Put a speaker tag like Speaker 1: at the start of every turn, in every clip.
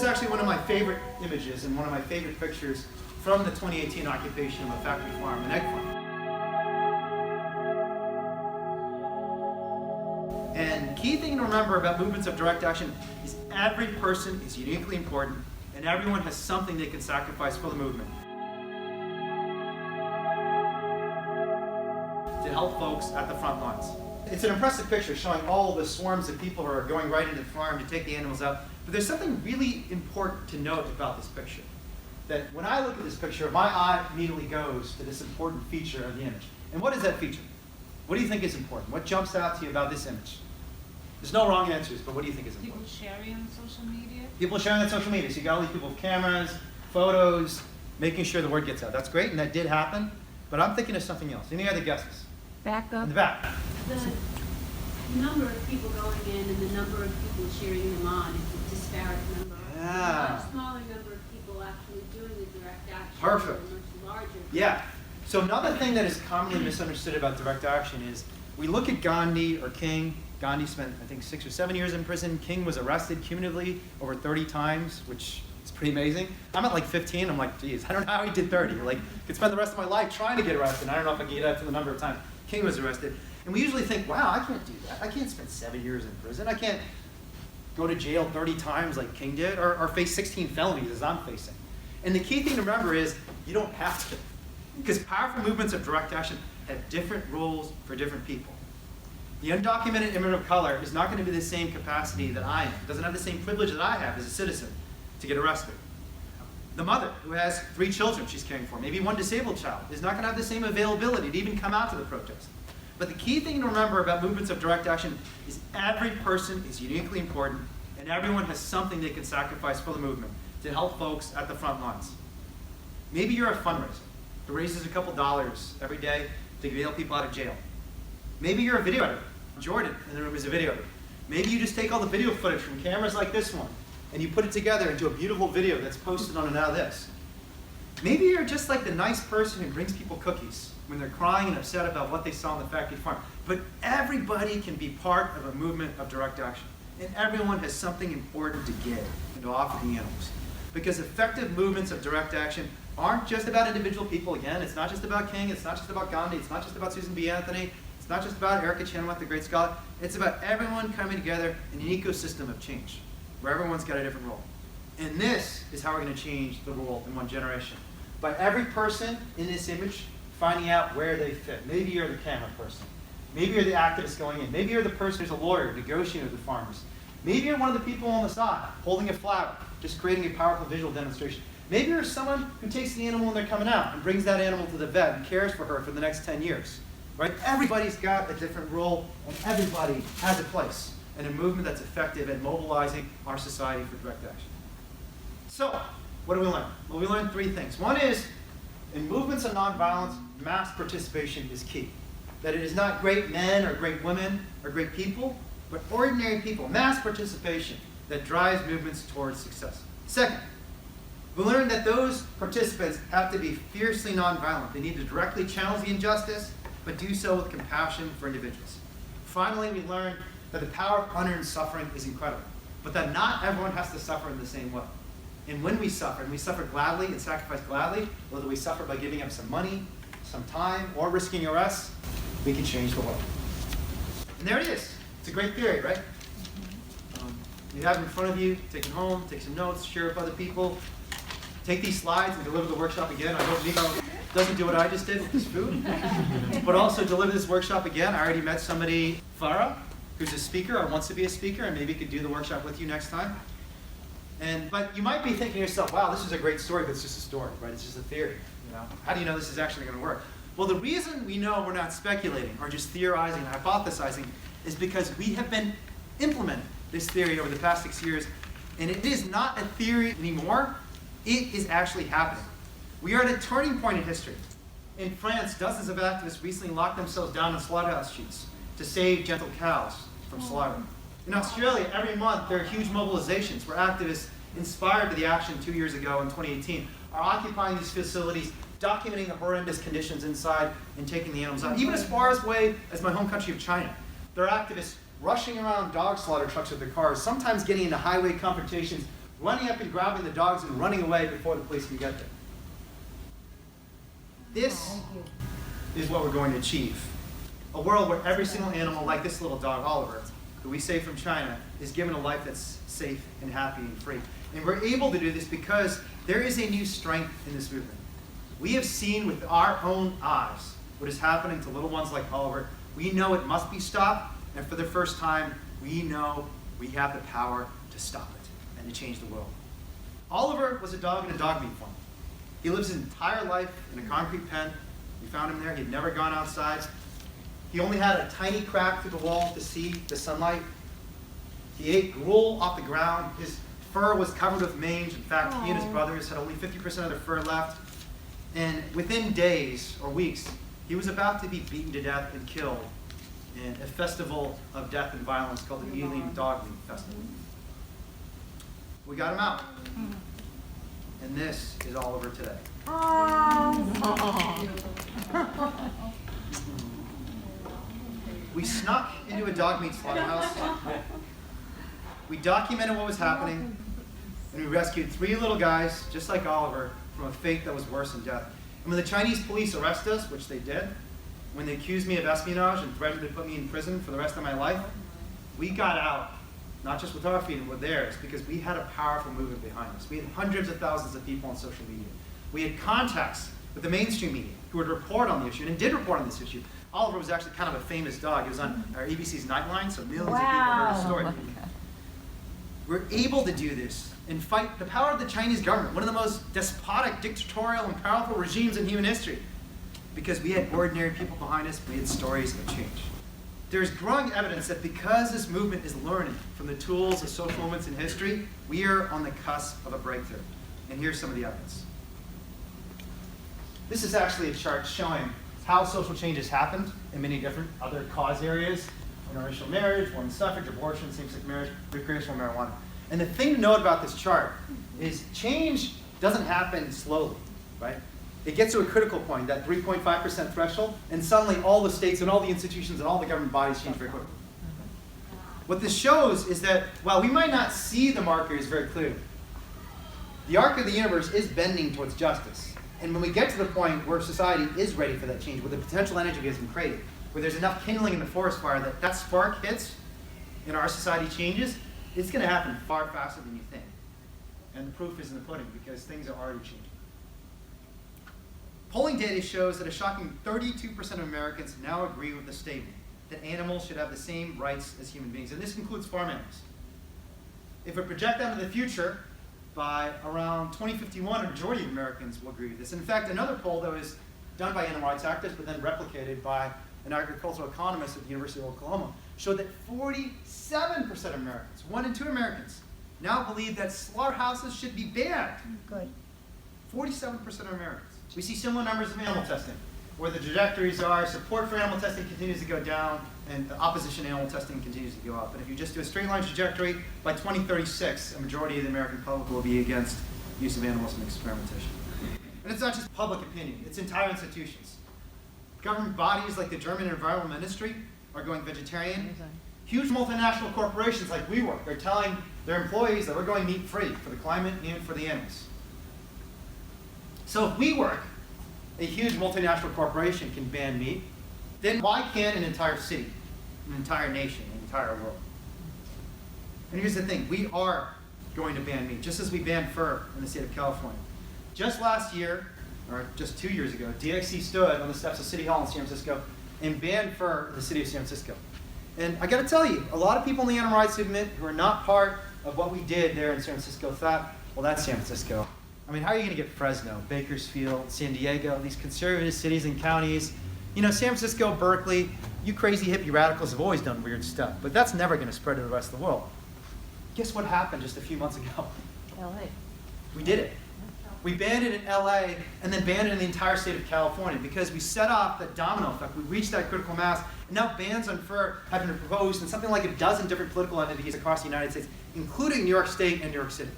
Speaker 1: is actually one of my favorite images and one of my favorite pictures from the 2018 occupation of a factory farm, an egg farm. And key thing to remember about movements of direct action is every person is uniquely important and everyone has something they can sacrifice for the movement to help folks at the front lines. It's an impressive picture showing all the swarms of people who are going right into the farm to take the animals out. But there's something really important to note about this picture. That when I look at this picture, my eye immediately goes to this important feature of the image. And what is that feature? What do you think is important? What jumps out to you about this image? There's no wrong answers, but what do you think is important?
Speaker 2: People sharing on social media.
Speaker 1: People sharing on social media. So you got all these people with cameras, photos, making sure the word gets out. That's great, and that did happen. But I'm thinking of something else. Any other guesses?
Speaker 2: Back up.
Speaker 1: In the back.
Speaker 3: The number of people going in and the number of people cheering them on is a disparate number.
Speaker 1: Yeah.
Speaker 3: A much smaller number of people actually doing the direct action.
Speaker 1: Perfect.
Speaker 3: A much larger.
Speaker 1: Yeah. So another thing that is commonly misunderstood about direct action is we look at Gandhi or King. Gandhi spent, I think, 6 or 7 years in prison. King was arrested cumulatively over 30 times, which is pretty amazing. I'm at like 15. I'm like, geez, I don't know how he did 30. Like, I could spend the rest of my life trying to get arrested. I don't know if I can get up to the number of times King was arrested. And we usually think, wow, I can't do that. I can't spend 7 years in prison. I can't go to jail 30 times like King did, or face 16 felonies as I'm facing. And the key thing to remember is you don't have to. Because powerful movements of direct action have different roles for different people. The undocumented immigrant of color is not going to be the same capacity that I am. Doesn't have the same privilege that I have as a citizen to get arrested. The mother who has 3 children she's caring for, maybe 1 disabled child, is not going to have the same availability to even come out to the protest. But the key thing to remember about movements of direct action is every person is uniquely important and everyone has something they can sacrifice for the movement to help folks at the front lines. Maybe you're a fundraiser who raises a couple dollars every day to bail people out of jail. Maybe you're a video editor. Jordan in the room is a video editor. Maybe you just take all the video footage from cameras like this one and you put it together into a beautiful video that's posted on Now This. Maybe you're just like the nice person who brings people cookies when they're crying and upset about what they saw on the factory farm. But everybody can be part of a movement of direct action. And everyone has something important to give and to offer the animals. Because effective movements of direct action aren't just about individual people. Again, it's not just about King, it's not just about Gandhi, it's not just about Susan B. Anthony, it's not just about Erica Chenoweth, the great scholar. It's about everyone coming together in an ecosystem of change, where everyone's got a different role. And this is how we're going to change the world in one generation. By every person in this image finding out where they fit. Maybe you're the camera person. Maybe you're the activist going in. Maybe you're the person who's a lawyer negotiating with the farmers. Maybe you're one of the people on the side holding a flower, just creating a powerful visual demonstration. Maybe you're someone who takes the animal when they're coming out and brings that animal to the vet and cares for her for the next 10 years. Right? Everybody's got a different role and everybody has a place in a movement that's effective at mobilizing our society for direct action. So, what do we learn? Well, we learned 3 things. One is, in movements of nonviolence, mass participation is key. That it is not great men or great women or great people, but ordinary people, mass participation that drives movements towards success. Second, we learned that those participants have to be fiercely nonviolent. They need to directly challenge the injustice, but do so with compassion for individuals. Finally, we learned that the power of unearned suffering is incredible, but that not everyone has to suffer in the same way. And when we suffer, and we suffer gladly and sacrifice gladly, whether we suffer by giving up some money, some time, or risking arrest, we can change the world. And there it is. It's a great theory, right? You have it in front of you, take it home, take some notes, share it with other people. Take these slides and deliver the workshop again. I hope Nico doesn't do what I just did with his food. But also deliver this workshop again. I already met somebody, Farah, who's a speaker or wants to be a speaker, and maybe could do the workshop with you next time. But you might be thinking to yourself, wow, this is a great story, but it's just a story, right? It's just a theory. You know? How do you know this is actually going to work? Well, the reason we know we're not speculating or just theorizing and hypothesizing is because we have been implementing this theory over the past 6 years, and it is not a theory anymore. It is actually happening. We are at a turning point in history. In France, dozens of activists recently locked themselves down in slaughterhouse chutes to save gentle cows from slaughter. In Australia, every month there are huge mobilizations where activists inspired by the action 2 years ago in 2018 are occupying these facilities, documenting the horrendous conditions inside and taking the animals out. Even as far away as my home country of China, there are activists rushing around dog slaughter trucks with their cars, sometimes getting into highway confrontations running up and grabbing the dogs and running away before the police can get there. This is what we're going to achieve. A world where every single animal, like this little dog, Oliver, who we saved from China, is given a life that's safe and happy and free. And we're able to do this because there is a new strength in this movement. We have seen with our own eyes what is happening to little ones like Oliver. We know it must be stopped, and for the first time, we know we have the power to stop it and to change the world. Oliver was a dog in a dog meat farm. He lives his entire life in a concrete pen. We found him there. He'd never gone outside. He only had a tiny crack through the wall to see the sunlight. He ate gruel off the ground. His fur was covered with mange. In fact, he and his brothers had only 50% of their fur left. And within days or weeks, he was about to be beaten to death and killed in a festival of death and violence called the Ealing Dog Meat Festival. We got him out. And this is Oliver today. We snuck into a dog meat slaughterhouse. We documented what was happening, and we rescued 3 little guys, just like Oliver, from a fate that was worse than death. And when the Chinese police arrested us, which they did, when they accused me of espionage and threatened to put me in prison for the rest of my life, we got out, not just with our freedom, with theirs, because we had a powerful movement behind us. We had hundreds of thousands of people on social media. We had contacts with the mainstream media who would report on the issue, and did report on this issue. Oliver was actually kind of a famous dog. He was on our ABC's Nightline, so millions of people heard his story. We're able to do this and fight the power of the Chinese government, one of the most despotic, dictatorial, and powerful regimes in human history, because we had ordinary people behind us. We had stories of change. There's growing evidence that because this movement is learning from the tools of social movements in history, we are on the cusp of a breakthrough. And here's some of the evidence. This is actually a chart showing how social change has happened in many different other cause areas: interracial marriage, women's suffrage, abortion, same-sex marriage, recreational marijuana. And the thing to note about this chart is change doesn't happen slowly, right? It gets to a critical point, that 3.5% threshold, and suddenly all the states and all the institutions and all the government bodies change very quickly. What this shows is that while we might not see the markers very clearly, the arc of the universe is bending towards justice. And when we get to the point where society is ready for that change, where the potential energy has been created, where there's enough kindling in the forest fire that that spark hits and our society changes, it's going to happen far faster than you think. And the proof is in the pudding, because things are already changing. Polling data shows that a shocking 32% of Americans now agree with the statement that animals should have the same rights as human beings, and this includes farm animals. If we project out into the future, by around 2051, a majority of Americans will agree with this. In fact, another poll that was done by animal rights activists, but then replicated by an agricultural economist at the University of Oklahoma, showed that 47% of Americans, 1 in 2 Americans, now believe that slaughterhouses should be banned.
Speaker 4: Good.
Speaker 1: 47% of Americans. We see similar numbers of animal testing, where the trajectories are support for animal testing continues to go down, and the opposition to animal testing continues to go up. And if you just do a straight line trajectory, by 2036, a majority of the American public will be against use of animals in experimentation. And it's not just public opinion, it's entire institutions. Government bodies like the German Environmental Ministry are going vegetarian. Huge multinational corporations like WeWork are telling their employees that we're going meat-free for the climate and for the animals. So if WeWork, a huge multinational corporation, can ban meat, then why can't an entire city, an entire nation, an entire world? And here's the thing, we are going to ban meat, just as we banned fur in the state of California. Just last year, or just 2 years ago, DXC stood on the steps of City Hall in San Francisco and banned fur in the city of San Francisco. And I gotta tell you, a lot of people in the animal rights movement who are not part of what we did there in San Francisco thought, well, that's San Francisco. I mean, how are you gonna get Fresno, Bakersfield, San Diego, these conservative cities and counties? You know, San Francisco, Berkeley, you crazy hippie radicals have always done weird stuff, but that's never gonna spread to the rest of the world. Guess what happened just a few months ago?
Speaker 4: LA.
Speaker 1: We did it. We banned it in LA and then banned it in the entire state of California because we set off that domino effect. We reached that critical mass, and now bans on fur have been proposed in something like a dozen different political entities across the United States, including New York State and New York City.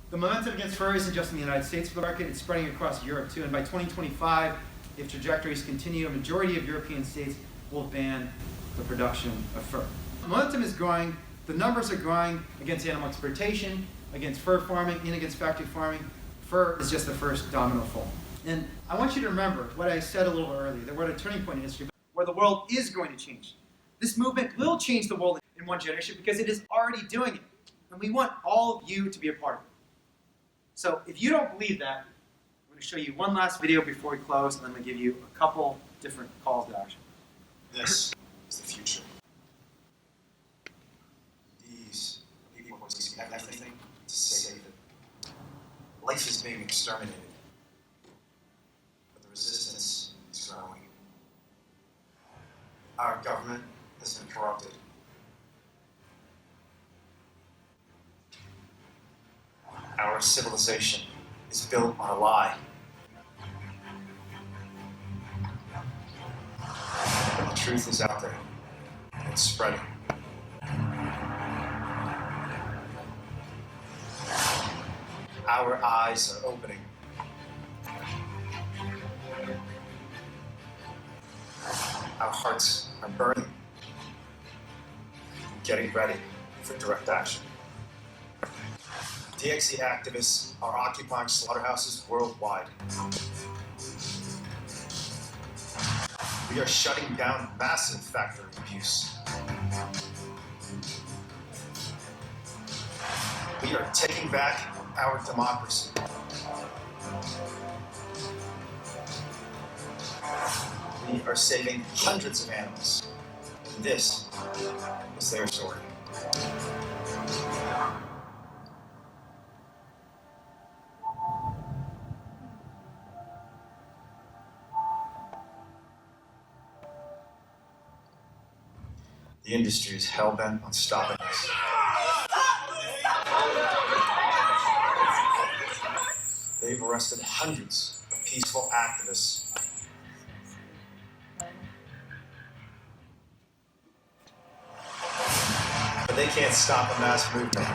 Speaker 1: The momentum against fur isn't just in the United States for the market, it's spreading across Europe too, and by 2025, if trajectories continue, a majority of European states will ban the production of fur. Momentum is growing The numbers are growing against animal exploitation, against fur farming, and against factory farming. Fur is just the first domino fall. And I want you to remember what I said a little earlier, that we're at a turning point in history where the world is going to change. This movement will change the world in one generation because it is already doing it. And we want all of you to be a part of it. So if you don't believe that, I'm going to show you one last video before we close, and I'm going to give you a couple different calls to action.
Speaker 4: This is the future. These people are risking everything to save it. Life is being exterminated, but the resistance is growing. Our government has been corrupted. Our civilization is built on a lie. But the truth is out there, and it's spreading. Our eyes are opening. Our hearts are burning. Getting ready for direct action. DXE activists are occupying slaughterhouses worldwide. We are shutting down massive factory abuse. We are taking back our democracy. We are saving hundreds of animals. And this is their story. The industry is hell-bent on stopping us. They've arrested hundreds of peaceful activists. But they can't stop a mass movement.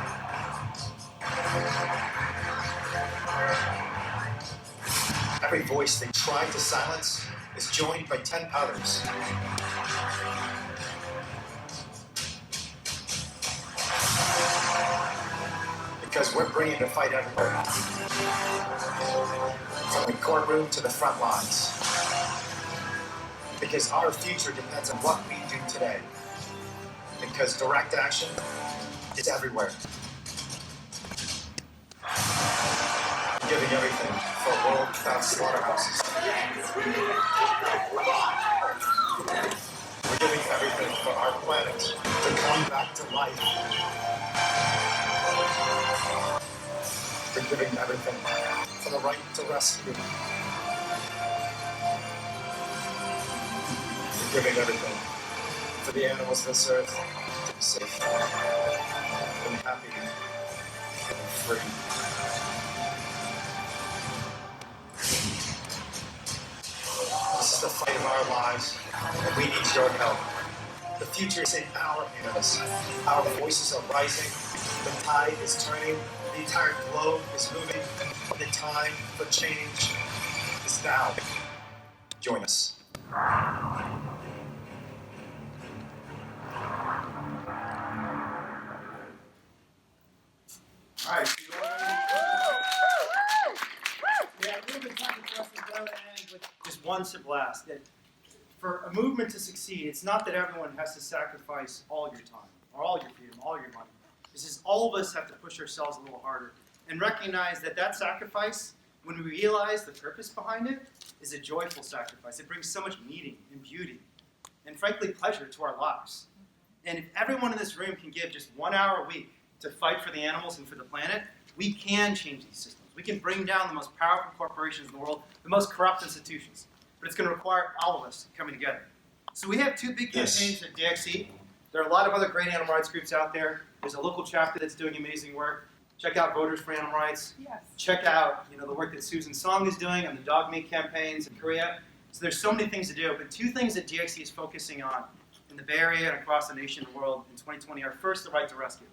Speaker 4: Every voice they try to silence is joined by 10 others. Because we're bringing the fight everywhere. From the courtroom to the front lines. Because our future depends on what we do today. Because direct action is everywhere. We're giving everything for a world without slaughterhouses. We're giving everything for our planet to come back to life. We're giving everything for the right to rescue. We're giving everything for the animals of this earth to be safe and happy and free. This is the fight of our lives, and we need your help. The future is in our hands. Our voices are rising. The tide is turning. The entire globe is moving. The time for change is now. Join us.
Speaker 1: All right. Yeah, a little bit of time for us to go and end with just one simple ask. That for a movement to succeed, it's not that everyone has to sacrifice all your time, or all your freedom, all your money. This is all of us have to push ourselves a little harder and recognize that that sacrifice, when we realize the purpose behind it, is a joyful sacrifice. It brings so much meaning and beauty and, frankly, pleasure to our lives. And if everyone in this room can give just 1 hour a week to fight for the animals and for the planet, we can change these systems. We can bring down the most powerful corporations in the world, the most corrupt institutions. But it's going to require all of us coming together. So we have two big campaigns at DXE. There are a lot of other great animal rights groups out there. There's a local chapter that's doing amazing work. Check out Voters for Animal Rights.
Speaker 2: Yes.
Speaker 1: Check out the work that Susan Song is doing on the dog meat campaigns in Korea. So there's so many things to do. But two things that DXE is focusing on in the Bay Area and across the nation and world in 2020 are first, the right to rescue.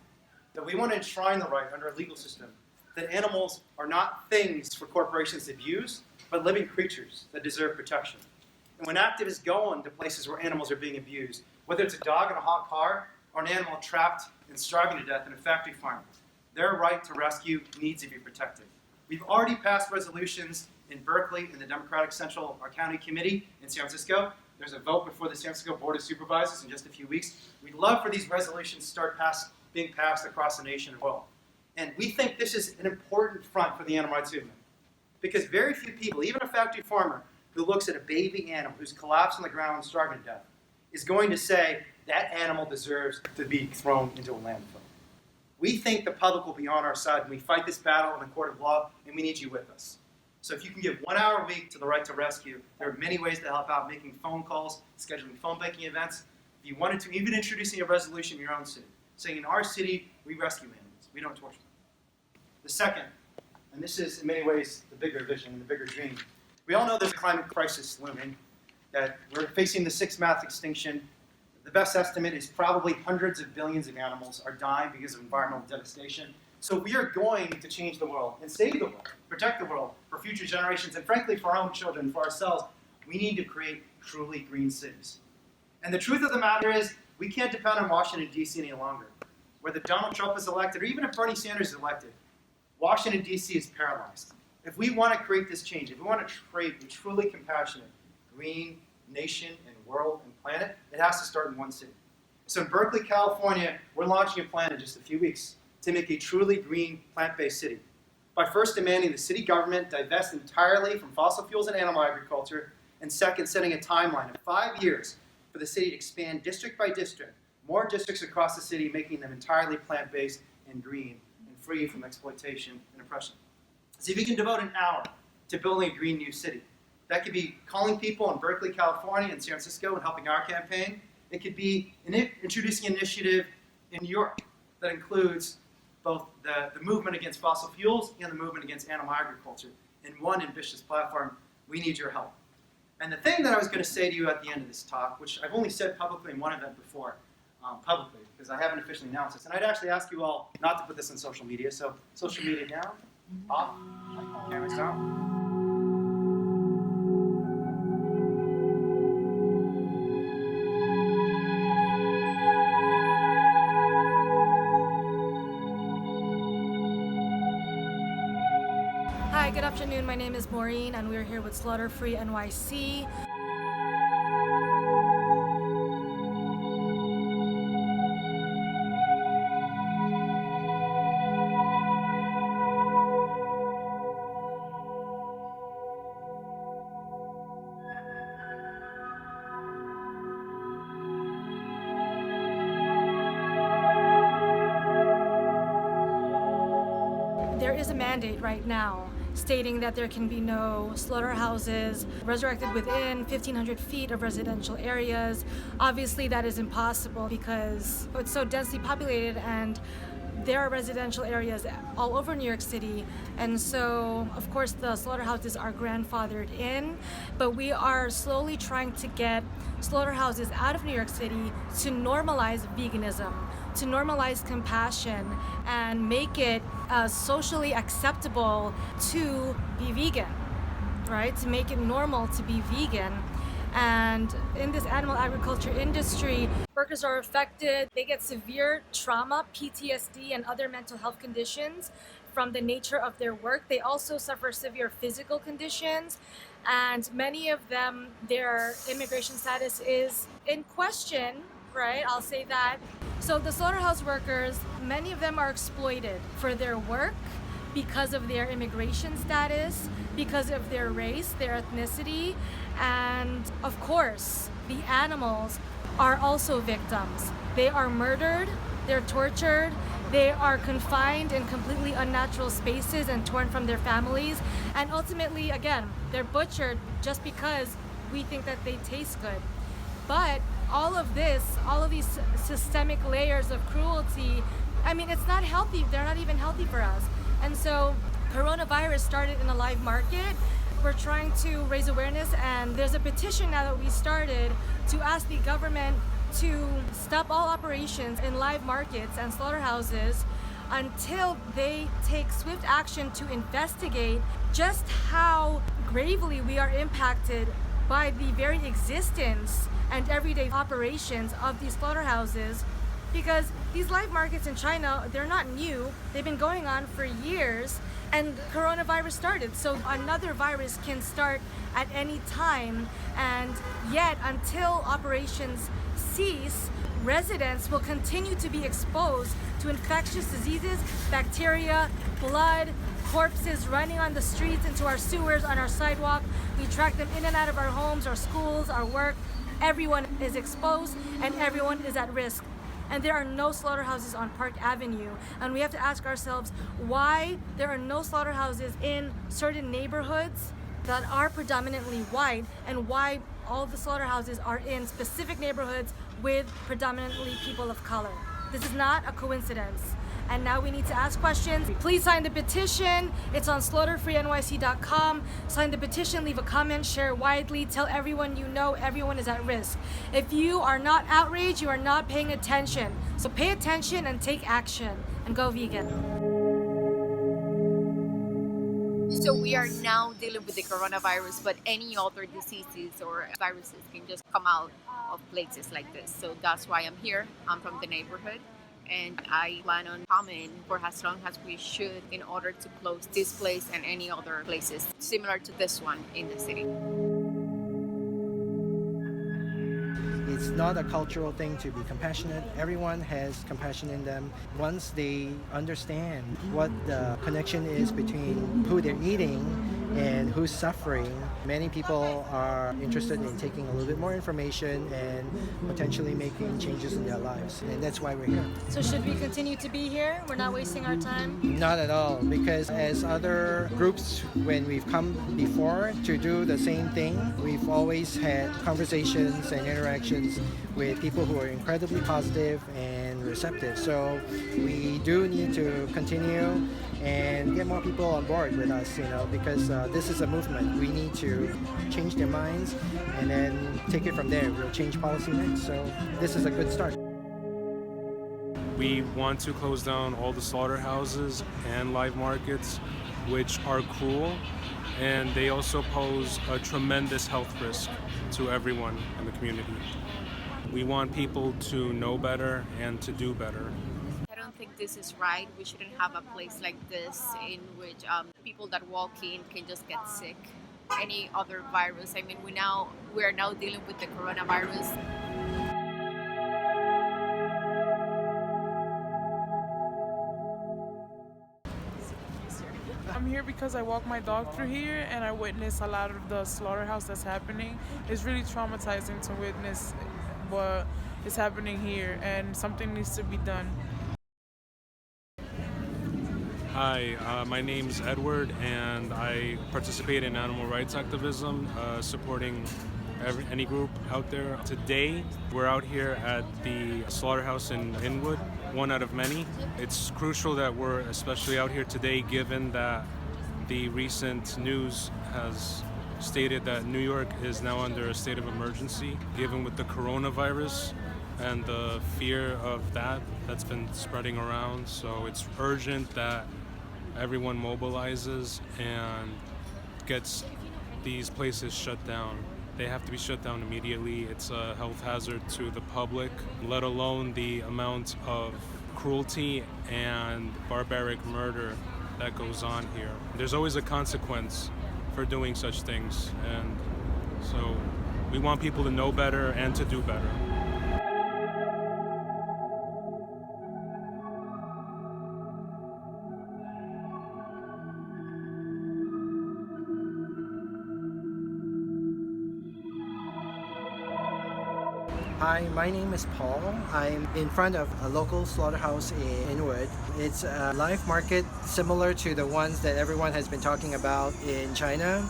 Speaker 1: That we want to enshrine the right under a legal system that animals are not things for corporations to abuse, but living creatures that deserve protection. And when activists go into places where animals are being abused, whether it's a dog in a hot car or an animal trapped and starving to death in a factory farm, their right to rescue needs to be protected. We've already passed resolutions in Berkeley in the Democratic Central County Committee in San Francisco. There's a vote before the San Francisco Board of Supervisors in just a few weeks. We'd love for these resolutions to start being passed across the nation as well. And we think this is an important front for the animal rights movement, because very few people, even a factory farmer who looks at a baby animal who's collapsed on the ground and starving to death, is going to say that animal deserves to be thrown into a landfill. We think the public will be on our side when we fight this battle in the court of law, and we need you with us. So if you can give 1 hour a week to the right to rescue, there are many ways to help out, making phone calls, scheduling phone banking events. If you wanted to, even introducing a resolution in your own city, saying in our city, we rescue animals, we don't torture them. The second, and this is in many ways the bigger vision, the bigger dream, we all know there's a climate crisis looming, that we're facing the sixth mass extinction. The best estimate is probably hundreds of billions of animals are dying because of environmental devastation. So we are going to change the world and save the world, protect the world for future generations, and frankly for our own children, for ourselves. We need to create truly green cities. And the truth of the matter is, we can't depend on Washington, D.C. any longer. Whether Donald Trump is elected or even if Bernie Sanders is elected, Washington, D.C. is paralyzed. If we want to create this change, if we want to create a truly compassionate, green nation and world and planet, it has to start in one city. So in Berkeley, California, we're launching a plan in just a few weeks to make a truly green, plant-based city. By first demanding the city government divest entirely from fossil fuels and animal agriculture, and second, setting a timeline of 5 years for the city to expand district by district, more districts across the city, making them entirely plant-based and green and free from exploitation and oppression. See if you can devote an hour to building a green new city. That could be calling people in Berkeley, California, and San Francisco and helping our campaign. It could be introducing an initiative in New York that includes both the movement against fossil fuels and the movement against animal agriculture in one ambitious platform. We need your help. And the thing that I was going to say to you at the end of this talk, which I've only said publicly in one event before, publicly, because I haven't officially announced this, and I'd actually ask you all not to put this on social media. So social media down, off, cameras down.
Speaker 5: Hi, good afternoon. My name is Maureen, and we're here with Slaughter Free NYC. There is a mandate right now stating that there can be no slaughterhouses resurrected within 1,500 feet of residential areas. Obviously, that is impossible because it's so densely populated and there are residential areas all over New York City. And so, of course, the slaughterhouses are grandfathered in, but we are slowly trying to get slaughterhouses out of New York City to normalize veganism, to normalize compassion, and make it socially acceptable to be vegan, right? To make it normal to be vegan. And in this animal agriculture industry, workers are affected. They get severe trauma, PTSD, and other mental health conditions from the nature of their work. They also suffer severe physical conditions, and many of them, their immigration status is in question, right? I'll say that. So the slaughterhouse workers, many of them are exploited for their work because of their immigration status, because of their race, their ethnicity, and of course, the animals are also victims. They are murdered, they're tortured, they are confined in completely unnatural spaces and torn from their families, and ultimately, again, they're butchered just because we think that they taste good. But all of this, all of these systemic layers of cruelty, I mean, it's not healthy. They're not even healthy for us. And so coronavirus started in a live market. We're trying to raise awareness, and there's a petition now that we started to ask the government to stop all operations in live markets and slaughterhouses until they take swift action to investigate just how gravely we are impacted by the very existence and everyday operations of these slaughterhouses. because these live markets in China, they're not new. They've been going on for years, and coronavirus started. So another virus can start at any time, and yet until operations cease, residents will continue to be exposed to infectious diseases, bacteria, blood, corpses running on the streets, into our sewers, on our sidewalk. We track them in and out of our homes, our schools, our work. Everyone is exposed and everyone is at risk. And there are no slaughterhouses on Park Avenue. And we have to ask ourselves why there are no slaughterhouses in certain neighborhoods that are predominantly white, and why all the slaughterhouses are in specific neighborhoods with predominantly people of color. This is not a coincidence. And now we need to ask questions. Please sign the petition. It's on slaughterfreenyc.com. Sign the petition, leave a comment, share it widely, tell everyone you know everyone is at risk. If you are not outraged, you are not paying attention. So pay attention and take action, and go vegan.
Speaker 6: So we are now dealing with the coronavirus, but any other diseases or viruses can just come out of places like this. So that's why I'm here. I'm from the neighborhood, and I plan on coming for as long as we should in order to close this place and any other places similar to this one in the city.
Speaker 7: It's not a cultural thing to be compassionate. Everyone has compassion in them. Once they understand what the connection is between who they're eating and who's suffering, many people are interested in taking a little bit more information and potentially making changes in their lives. And that's why we're here.
Speaker 5: So should we continue to be here? We're not wasting our time?
Speaker 7: Not at all, because as other groups, when we've come before to do the same thing, we've always had conversations and interactions with people who are incredibly positive and receptive. So we do need to continue and get more people on board with us, because this is a movement. We need to change their minds and then take it from there. We'll change policy next. So this is a good start.
Speaker 8: We want to close down all the slaughterhouses and live markets, which are cruel, and they also pose a tremendous health risk to everyone in the community. We want people to know better and to do better.
Speaker 6: I don't think this is right. We shouldn't have a place like this in which people that walk in can just get sick. Any other virus. I mean, we are now dealing with the coronavirus.
Speaker 9: I'm here because I walk my dog through here and I witness a lot of the slaughterhouse that's happening. It's really traumatizing to witness what is happening here, and something needs to be done.
Speaker 8: Hi, my name's Edward, and I participate in animal rights activism, supporting any group out there. Today, we're out here at the slaughterhouse in Inwood, one out of many. It's crucial that we're especially out here today, given that the recent news has stated that New York is now under a state of emergency, given with the coronavirus and the fear of that's been spreading around. So it's urgent that everyone mobilizes and gets these places shut down. They have to be shut down immediately. It's a health hazard to the public, let alone the amount of cruelty and barbaric murder that goes on here. There's always a consequence for doing such things, and so we want people to know better and to do better.
Speaker 7: Hi, my name is Paul. I'm in front of a local slaughterhouse in Inwood. It's a live market similar to the ones that everyone has been talking about in China,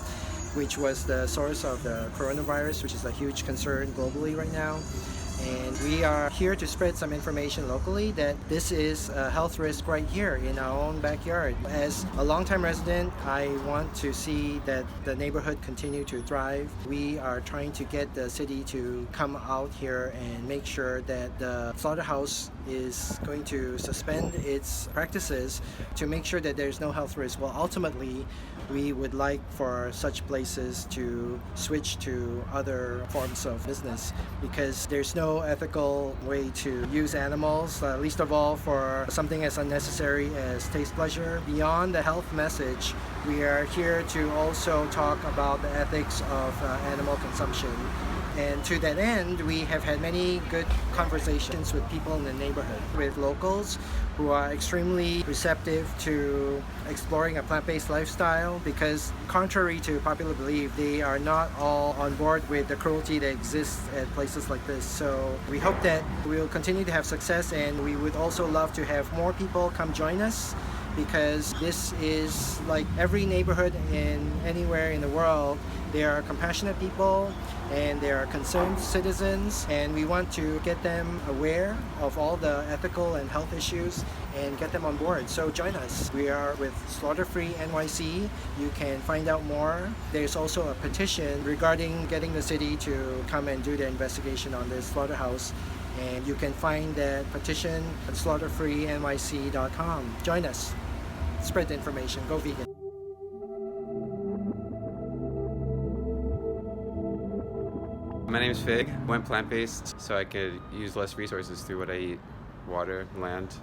Speaker 7: which was the source of the coronavirus, which is a huge concern globally right now. And we are here to spread some information locally that this is a health risk right here in our own backyard. As a longtime resident, I want to see that the neighborhood continue to thrive. We are trying to get the city to come out here and make sure that the slaughterhouse is going to suspend its practices to make sure that there's no health risk. Well, ultimately, We would like for such places to switch to other forms of business because there's no ethical way to use animals, least of all for something as unnecessary as taste pleasure. Beyond the health message, we are here to also talk about the ethics of animal consumption. And to that end, we have had many good conversations with people in the neighborhood, with locals who are extremely receptive to exploring a plant-based lifestyle because contrary to popular belief, they are not all on board with the cruelty that exists at places like this. So we hope that we'll continue to have success, and we would also love to have more people come join us because this is like every neighborhood in anywhere in the world. They are compassionate people and they are concerned citizens, and we want to get them aware of all the ethical and health issues and get them on board. So join us. We are with Slaughter Free NYC. You can find out more. There's also a petition regarding getting the city to come and do the investigation on this slaughterhouse. And you can find that petition at slaughterfreenyc.com. Join us. Spread the information. Go vegan.
Speaker 10: My name is Fig. I went plant-based so I could use less resources through what I eat. Water, land,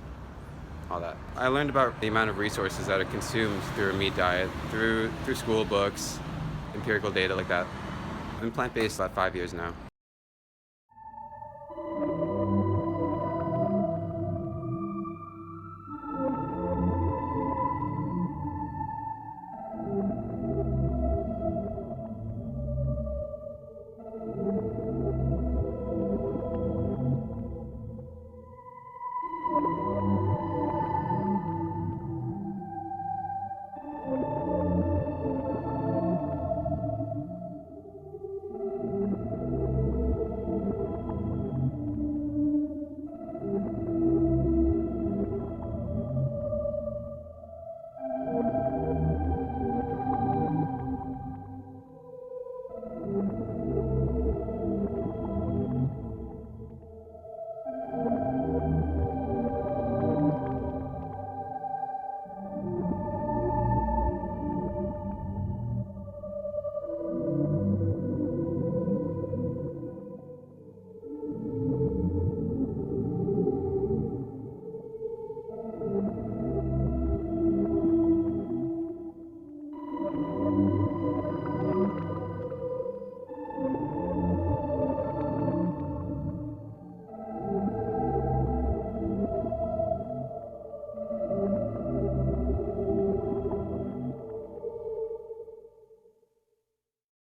Speaker 10: all that. I learned about the amount of resources that are consumed through a meat diet, through school books, empirical data like that. I've been plant-based about 5 years now.